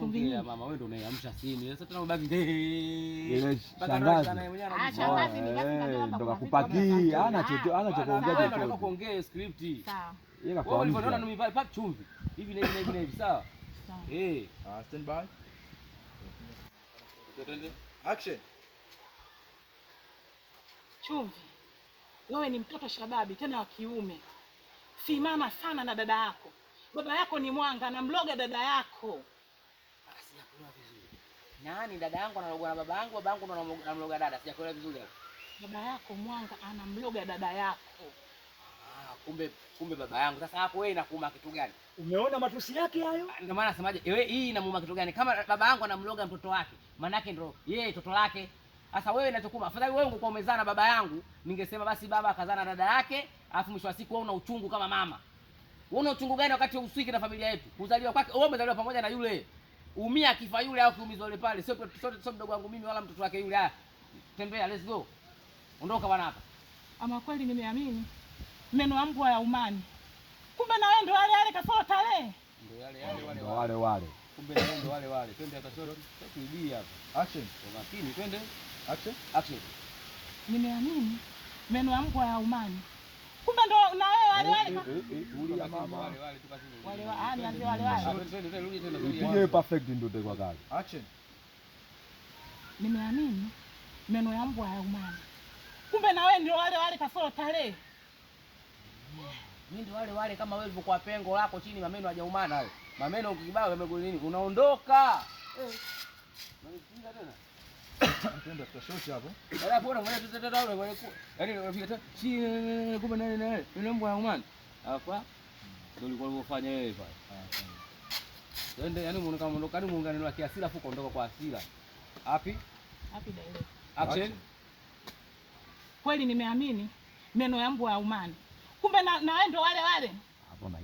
chumvi nyingi. Mama wewe ndio unaiamsha sini. Sasa tena ubaki ile shangazi. Shangazi ni basi ndio ndo kakupaki. Hana kuongea chochote. Kuongea script. Sawa. Yeye wewe ulivyoona nimepaka chumvi. Hivi na hivi sawa? Sawa. Stand by. Action. Chumvi, wewe ni mtoto shababi tena wa kiume. Simama sana na dada yako. Baba yako ni mwanga, anamloga dada yako. Sijakuelewa vizuri. Nani dada yangu analoga na baba yangu, baba yangu ndo anamloga dada? Sijakuelewa vizuri hapo. Baba yako mwanga anamloga dada yako. Kumbe baba yangu. Sasa hapo wewe inakuuma kitu gani? Umeona matusi yake hayo? Ndio maana nasemaje, hii inamuuma kitu gani? Kama baba yangu anamloga mtoto wake, maana yake ndio yeye toto lake. Sasa wewe inachokuma, afadhali wewe ungekuwa umezaa na baba yangu, ningesema basi baba akazaa na dada yake, alafu mwisho wa siku wewe una uchungu kama mama. Wewe una uchungu gani wakati usiki na familia yetu? Kuzaliwa kwake, wewe umezaliwa pamoja na yule. Umia akifa yule au kiumizwa yule pale. Sio mdogo wangu mimi wala mtoto wake yule. Tembea, let's go. Ondoka bwana hapa. Ama kweli nimeamini meno ya mbwa ya umani. Kumbe na wewe ndo wale kasota le. Ndio wale. Kumbe na wewe ndo wale. Twende hata short. Tuibia hapa. Action. Kwa makini twende. Action. Nimeamini meno ya mbwa ya umani. Kumbe ndo na wewe wale. Tulia mama. Wale tukasema. Wale. Twende rudi tena. Ipige perfect ndio kwa gari. Action. Nimeamini meno ya mbwa ya umani. Kumbe na wewe ndio wale kasota le. Mimi ndio wale kama wewe ulivyokuwa pengo lako chini mameno hajaumana hayo. Mameno ukibao yamegoli nini? Unaondoka. Unanipiga tena. Twende tutashoti hapo. Ala bora mwana tutatoa yule. Yaani unapiga tena. Si kumbe nani? Yule mbwa ya umani. Hapa ndio ulikuwa unafanya wewe pale. Twende yani muonekana muondoka ni muungano wa kiasila fuko ondoka kwa asila. Happy direct. Action. Kweli nimeamini meno ya mbwa ya umani. Kumbe na wewe ndo wale. Hapo na